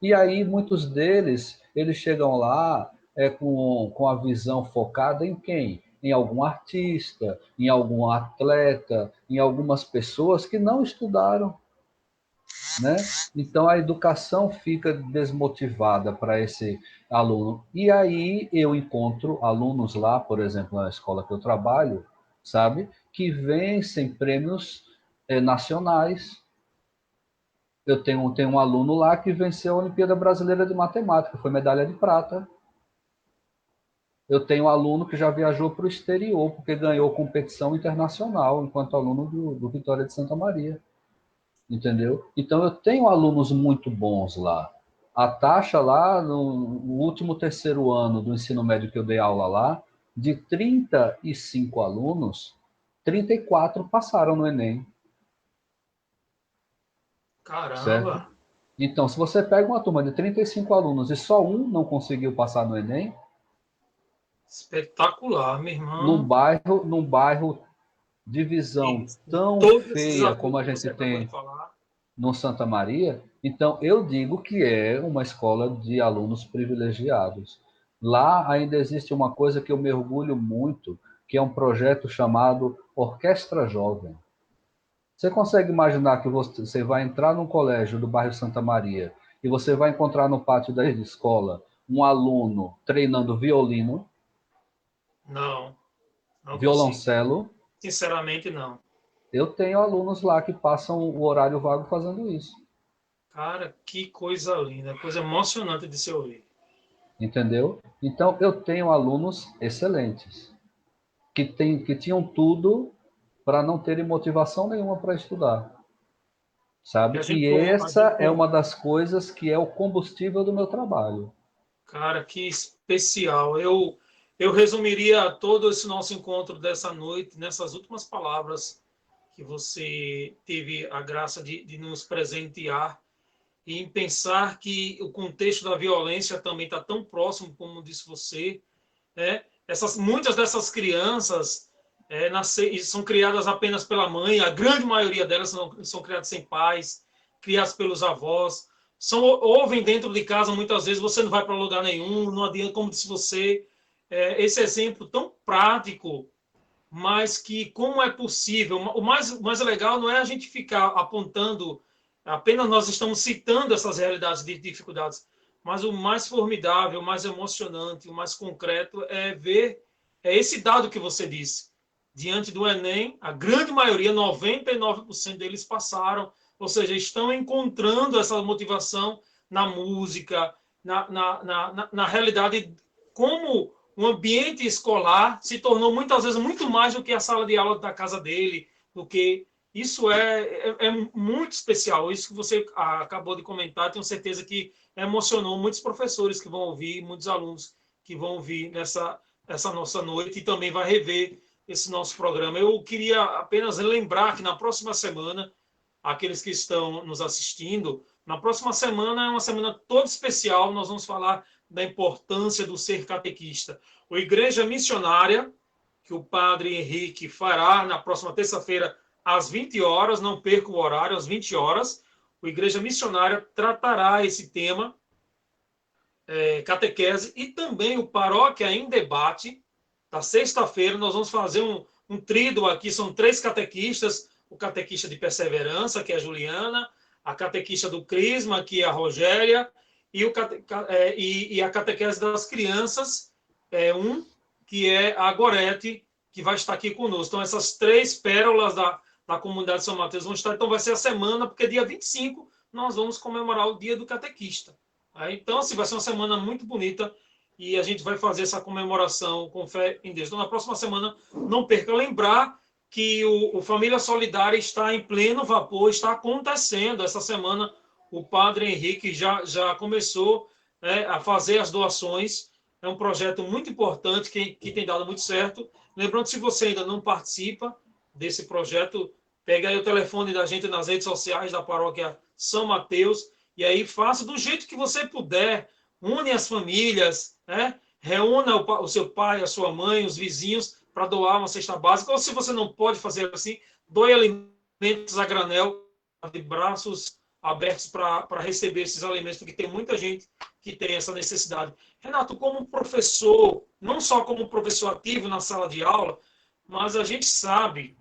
E aí, muitos deles, eles chegam lá com a visão focada em quem? Em algum artista, em algum atleta, em algumas pessoas que não estudaram, né? Então, a educação fica desmotivada para esse aluno. E aí, eu encontro alunos lá, por exemplo, na escola que eu trabalho, sabe? Que vencem prêmios nacionais. Eu tenho um aluno lá que venceu a Olimpíada Brasileira de Matemática, foi medalha de prata. Eu tenho um aluno que já viajou para o exterior, porque ganhou competição internacional, enquanto aluno do Vitória de Santa Maria. Entendeu? Então, eu tenho alunos muito bons lá. A taxa lá, no último terceiro ano do ensino médio que eu dei aula lá, de 35 alunos, 34 passaram no Enem. Certo?
Caramba!
Então, se você pega uma turma de 35 alunos e só um não conseguiu passar no Enem,
Espetacular, meu irmão.
num bairro de visão
E
tão
todos esses
feia
desafios
como a
que você
gente
acabou de
tem
falar.
no Santa Maria, então eu digo que é uma escola de alunos privilegiados. Lá ainda existe uma coisa que eu me orgulho muito, que é um projeto chamado Orquestra Jovem. Você consegue imaginar que você vai entrar num colégio do bairro Santa Maria e você vai encontrar no pátio da escola um aluno treinando violino,
Não, não consigo.
violoncelo?
Sinceramente, não.
Eu tenho alunos lá que passam o horário vago fazendo isso,
Cara, que coisa linda, coisa emocionante de se ouvir.
entendeu? Então, eu tenho alunos excelentes, que tinham tudo para não terem motivação nenhuma para estudar,
E
sabe?
a gente,
E
como, a
essa
gente,
é
como,
uma das coisas que é o combustível do meu trabalho.
cara, que especial. Eu resumiria todo esse nosso encontro dessa noite nessas últimas palavras que você teve a graça de nos presentear e em pensar que o contexto da violência também está tão próximo, como disse você, né? Muitas dessas crianças são criadas apenas pela mãe, a grande maioria delas são criadas sem pais, criadas pelos avós, ouvem dentro de casa, muitas vezes você não vai para lugar nenhum, não adianta, como disse você, esse exemplo tão prático, mas que como é possível, o mais legal não é a gente ficar apontando, apenas nós estamos citando essas realidades de dificuldades, mas o mais formidável, o mais emocionante, o mais concreto é ver esse dado que você disse. Diante do Enem, a grande maioria, 99% deles passaram, ou seja, estão encontrando essa motivação na música, na realidade, como o ambiente escolar se tornou muitas vezes muito mais do que a sala de aula da casa dele, do que isso é muito especial. Isso que você acabou de comentar, tenho certeza que emocionou muitos professores que vão ouvir, muitos alunos que vão ouvir essa nossa noite e também vai rever esse nosso programa. Eu queria apenas lembrar que na próxima semana, aqueles que estão nos assistindo, na próxima semana é uma semana toda especial, nós vamos falar da importância do ser catequista. O Igreja Missionária, que o padre Henrique fará na próxima terça-feira, às 20 horas, não perca o horário, às 20 horas, o Igreja Missionária tratará esse tema, catequese, e também o Paróquia em Debate, da sexta-feira, nós vamos fazer um tríduo aqui, são 3 catequistas, o catequista de perseverança, que é a Juliana, a catequista do Crisma, que é a Rogéria, e a catequese das crianças, que é a Gorete, que vai estar aqui conosco. Então, essas 3 pérolas da comunidade de São Mateus vão estar. Então, vai ser a semana, porque dia 25 nós vamos comemorar o dia do catequista. Então, assim, vai ser uma semana muito bonita e a gente vai fazer essa comemoração com fé em Deus. Então, na próxima semana, não perca. Lembrar que o Família Solidária está em pleno vapor, está acontecendo. Essa semana, o Padre Henrique já começou, né, a fazer as doações. É um projeto muito importante que tem dado muito certo. Lembrando, se você ainda não participa desse projeto, pega aí o telefone da gente nas redes sociais da Paróquia São Mateus e aí faça do jeito que você puder. Une as famílias, né? Reúna o seu pai, a sua mãe, os vizinhos para doar uma cesta básica. Ou se você não pode fazer assim, doe alimentos a granel, de braços abertos para receber esses alimentos, porque tem muita gente que tem essa necessidade. Renato, como professor, não só como professor ativo na sala de aula, mas a gente sabe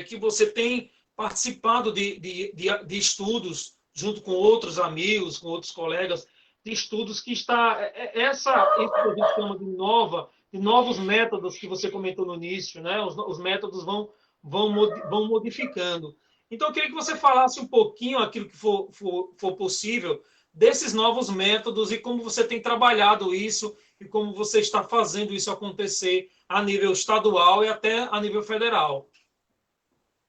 que você tem participado de estudos junto com outros amigos, com outros colegas, de estudos que está isso que a gente chama de novos métodos que você comentou no início, né? Os métodos vão modificando. Então, eu queria que você falasse um pouquinho aquilo que for possível desses novos métodos e como você tem trabalhado isso e como você está fazendo isso acontecer a nível estadual e até a nível federal.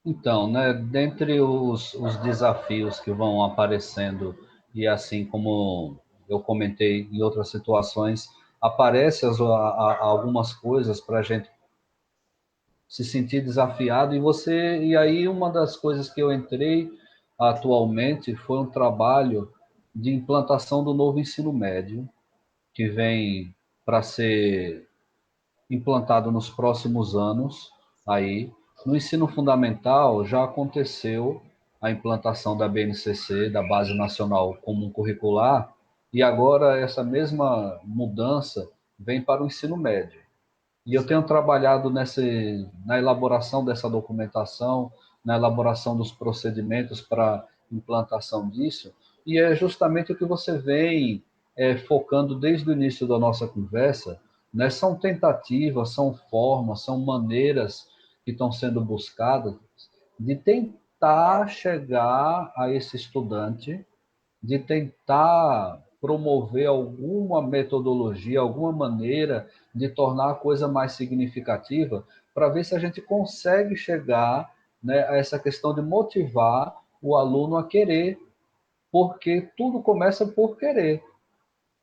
Então, né, dentre os desafios que vão aparecendo, e assim como eu comentei em outras situações, aparecem algumas coisas para a gente se sentir desafiado, e aí uma das coisas que eu entrei atualmente foi um trabalho de implantação do novo ensino médio, que vem para ser implantado nos próximos anos. Aí, no ensino fundamental, já aconteceu a implantação da BNCC, da Base Nacional Comum Curricular, e agora essa mesma mudança vem para o ensino médio. E eu tenho trabalhado na elaboração dessa documentação, na elaboração dos procedimentos para implantação disso, e é justamente o que você vem focando desde o início da nossa conversa, né? São tentativas, são formas, são maneiras que estão sendo buscadas de tentar chegar a esse estudante, de tentar promover alguma metodologia, alguma maneira de tornar a coisa mais significativa, para ver se a gente consegue chegar, né, a essa questão de motivar o aluno a querer, porque tudo começa por querer.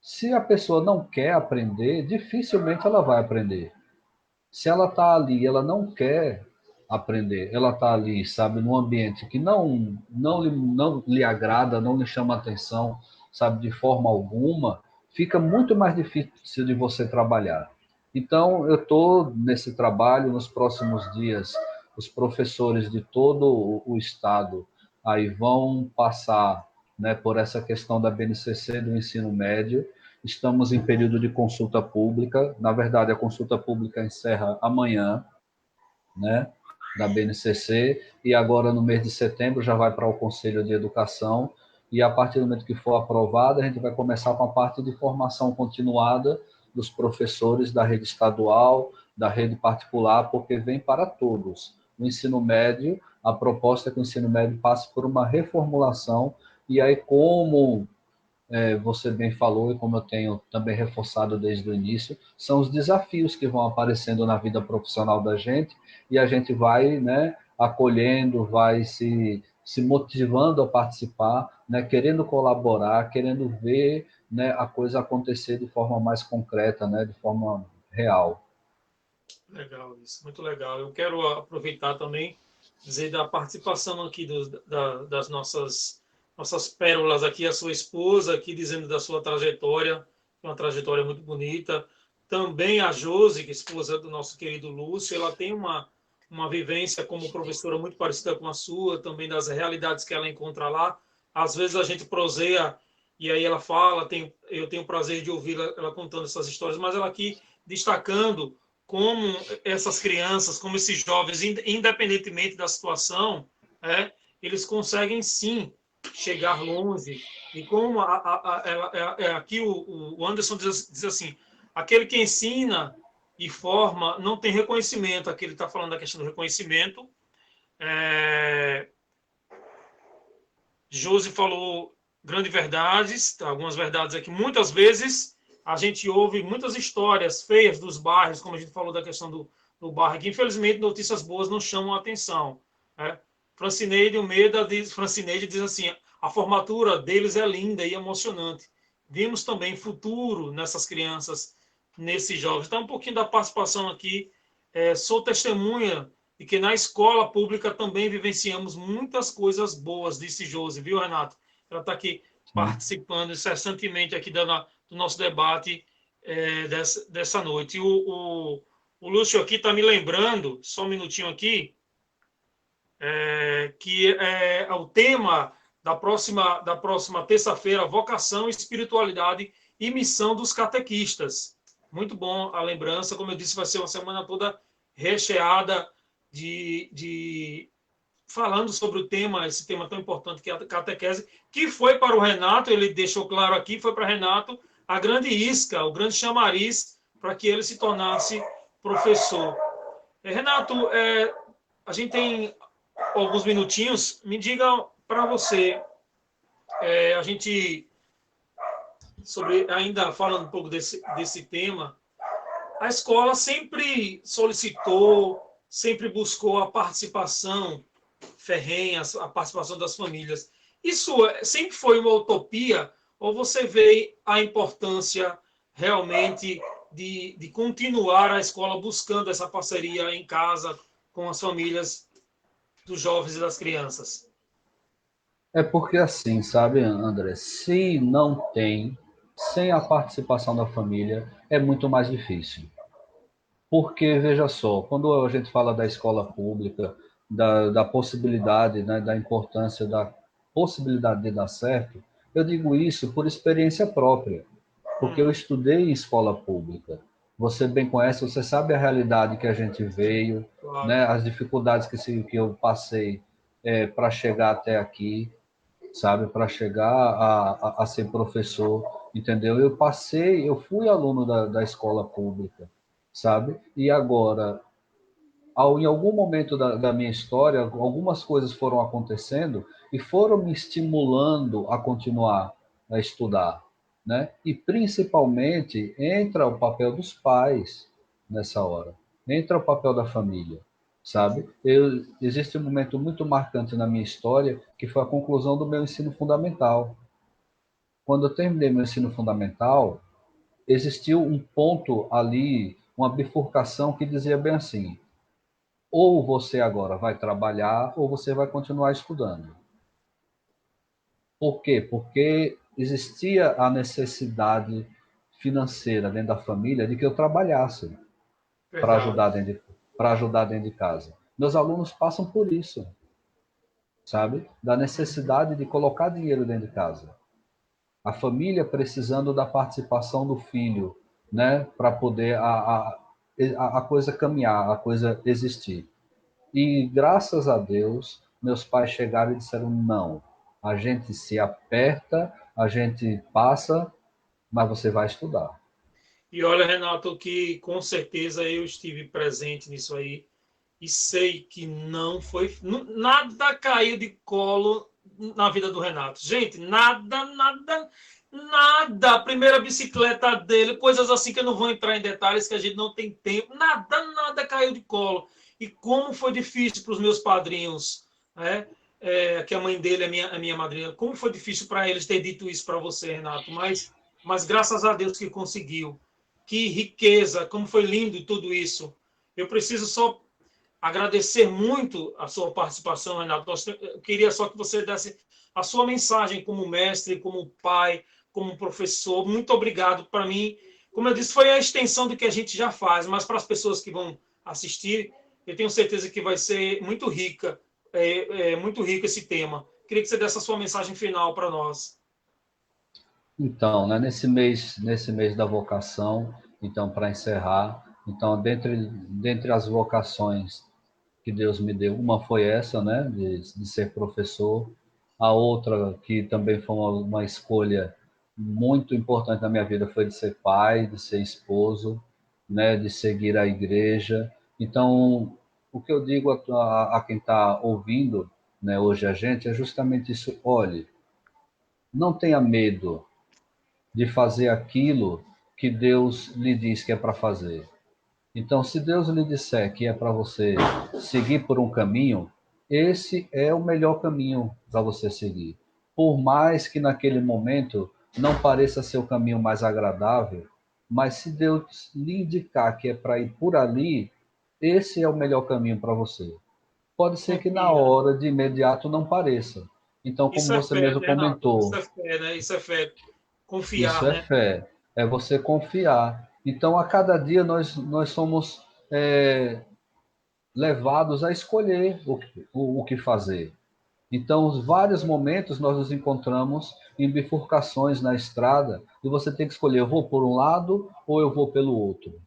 Se a pessoa não quer aprender, dificilmente ela vai aprender. Se ela está ali, ela não quer aprender, ela está ali, sabe, num ambiente que não lhe agrada, não lhe chama atenção, sabe, de forma alguma, fica muito mais difícil de você trabalhar. Então, eu estou nesse trabalho, nos próximos dias, os professores de todo o estado aí vão passar, né, por essa questão da BNCC do ensino médio. Estamos em período de consulta pública. Na verdade, a consulta pública encerra amanhã, né, da BNCC, e agora no mês de setembro já vai para o Conselho de Educação, e a partir do momento que for aprovada, a gente vai começar com a parte de formação continuada dos professores da rede estadual, da rede particular, porque vem para todos. O ensino médio, a proposta é que o ensino médio passe por uma reformulação, e aí como você bem falou, e como eu tenho também reforçado desde o início, são os desafios que vão aparecendo na vida profissional da gente, e a gente vai, né, acolhendo, vai se motivando a participar, né, querendo colaborar, querendo ver, né, a coisa acontecer de forma mais concreta, né, de forma real.
Legal, isso, muito legal. Eu quero aproveitar também dizer da participação aqui das nossas pérolas aqui, a sua esposa aqui dizendo da sua trajetória, uma trajetória muito bonita. Também a Josi, que é esposa do nosso querido Lúcio, ela tem uma vivência como professora muito parecida com a sua, também das realidades que ela encontra lá. Às vezes a gente proseia e aí ela fala, eu tenho o prazer de ouvir ela contando essas histórias, mas ela aqui destacando como essas crianças, como esses jovens, independentemente da situação, eles conseguem sim chegar longe. E como aqui o Anderson diz assim, aquele que ensina e forma não tem reconhecimento. Aqui ele está falando da questão do reconhecimento. Josi falou grandes verdades, algumas verdades aqui. Muitas vezes a gente ouve muitas histórias feias dos bairros, como a gente falou da questão do bairro, que infelizmente notícias boas não chamam a atenção. Francineide Almeida diz assim, a formatura deles é linda e emocionante. Vimos também futuro nessas crianças, nesses jovens. Então, um pouquinho da participação aqui. Sou testemunha de que na escola pública também vivenciamos muitas coisas boas, disse Josi, viu, Renato? Ela está aqui participando incessantemente aqui do nosso debate dessa noite. E o Lúcio aqui está me lembrando, só um minutinho aqui, que é o tema da próxima terça-feira, vocação, espiritualidade e missão dos catequistas. Muito bom a lembrança, como eu disse, vai ser uma semana toda recheada falando sobre o tema, esse tema tão importante que é a catequese, que foi para o Renato, ele deixou claro aqui, foi para o Renato a grande isca, o grande chamariz para que ele se tornasse professor. Renato, a gente tem alguns minutinhos, me diga para você, a gente, ainda falando um pouco desse tema, a escola sempre solicitou, sempre buscou a participação ferrenha, a participação das famílias. Isso sempre foi uma utopia ou você vê a importância realmente de continuar a escola buscando essa parceria em casa com as famílias dos jovens e das crianças?
É porque assim, sabe, André, se não tem, sem a participação da família, é muito mais difícil. Porque, veja só, quando a gente fala da escola pública, da possibilidade, né, da importância da possibilidade de dar certo, eu digo isso por experiência própria, porque eu estudei em escola pública. Você bem conhece, você sabe a realidade que a gente veio,
Claro.
né, as dificuldades que eu passei para chegar até aqui, sabe, para chegar a ser professor, entendeu? Eu fui aluno da escola pública, sabe? E agora, em algum momento da minha história, algumas coisas foram acontecendo e foram me estimulando a continuar a estudar, né? E principalmente entra o papel dos pais nessa hora, entra o papel da família, sabe? Existe um momento muito marcante na minha história que foi a conclusão do meu ensino fundamental. Quando eu terminei meu ensino fundamental, existiu um ponto ali, uma bifurcação que dizia bem assim: ou você agora vai trabalhar ou você vai continuar estudando. Por quê? Porque existia a necessidade financeira dentro da família de que eu trabalhasse para
Verdade.
ajudar dentro de casa. Meus alunos passam por isso, sabe? Da necessidade de colocar dinheiro dentro de casa. A família precisando da participação do filho, né? Para poder a coisa caminhar, a coisa existir. E graças a Deus, meus pais chegaram e disseram: não, a gente se aperta, a gente passa, mas você vai estudar.
E olha, Renato, que com certeza eu estive presente nisso aí e sei que não foi. Nada caiu de colo na vida do Renato. Gente, nada, nada, nada. A primeira bicicleta dele, coisas assim que eu não vou entrar em detalhes, que a gente não tem tempo. Nada, nada caiu de colo. E como foi difícil para os meus padrinhos, né? Que a mãe dele é a minha madrinha. Como foi difícil para eles ter dito isso para você, Renato. Mas graças a Deus que conseguiu. Que riqueza, como foi lindo tudo isso. Eu preciso só agradecer muito a sua participação, Renato. Eu queria só que você desse a sua mensagem como mestre, como pai, como professor. Muito obrigado. Para mim, como eu disse, foi a extensão do que a gente já faz, mas para as pessoas que vão assistir, eu tenho certeza que vai ser muito rica, muito rico esse tema. Queria que você desse a sua mensagem final para nós.
Então, né, nesse mês da vocação, então, para encerrar, Então, dentre as vocações que Deus me deu, uma foi essa, né, de ser professor. A outra, que também foi uma escolha muito importante na minha vida, foi de ser pai, de ser esposo, né, de seguir a igreja. Então, o que eu digo a quem está ouvindo, né, hoje a gente, é justamente isso. Olhe, não tenha medo de fazer aquilo que Deus lhe diz que é para fazer. Então, se Deus lhe disser que é para você seguir por um caminho, esse é o melhor caminho para você seguir. Por mais que naquele momento não pareça ser o caminho mais agradável, mas se Deus lhe indicar que é para ir por ali, esse é o melhor caminho para você. Pode ser que na
Confia, né?
hora, de imediato, não pareça. Então, como
Isso é
você
fé,
mesmo
né, Renato? Isso
comentou,
é fé, né? Isso é fé.
isso
Confiar,
é
né?
fé, é você confiar. Então, a cada dia nós somos levados a escolher o que fazer. Então, vários momentos nós nos encontramos em bifurcações na estrada e você tem que escolher, eu vou por um lado ou eu vou pelo outro,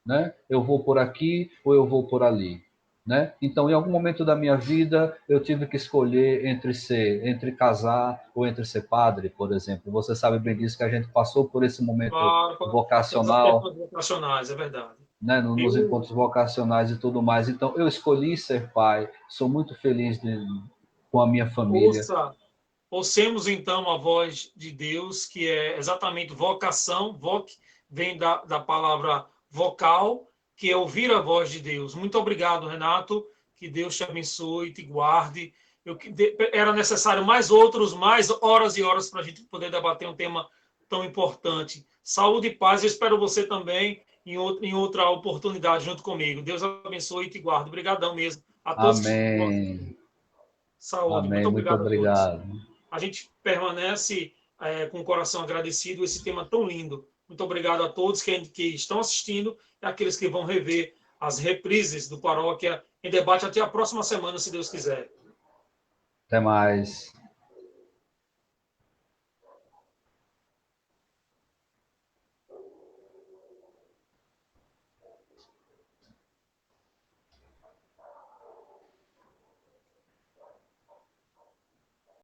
né? Eu vou por aqui ou eu vou por ali, né? Então, em algum momento da minha vida, eu tive que escolher entre casar ou entre ser padre, por exemplo. Você sabe bem disso, que a gente passou por esse momento
Claro, passamos as
vocacional,
questões vocacionais, é verdade.
né, nos
Eu
encontros vocacionais e tudo mais. Então, eu escolhi ser pai, sou muito feliz com a minha família.
ouça, ouçamos então a voz de Deus, que é exatamente vocação, vem da palavra vocal, que é ouvir a voz de Deus. Muito obrigado, Renato, que Deus te abençoe e te guarde. Era necessário mais horas e horas para a gente poder debater um tema tão importante. Saúde e paz, eu espero você também em outra oportunidade junto comigo. Deus abençoe e te guarde. Obrigadão mesmo a todos que estão
Amém.
assistindo. Saúde, muito
Amém. Muito
obrigado a todos.
obrigado.
A gente permanece com o coração agradecido esse tema tão lindo. Muito obrigado a todos que estão assistindo e aqueles que vão rever as reprises do Paróquia em Debate. Até a próxima semana, se Deus quiser.
Até mais.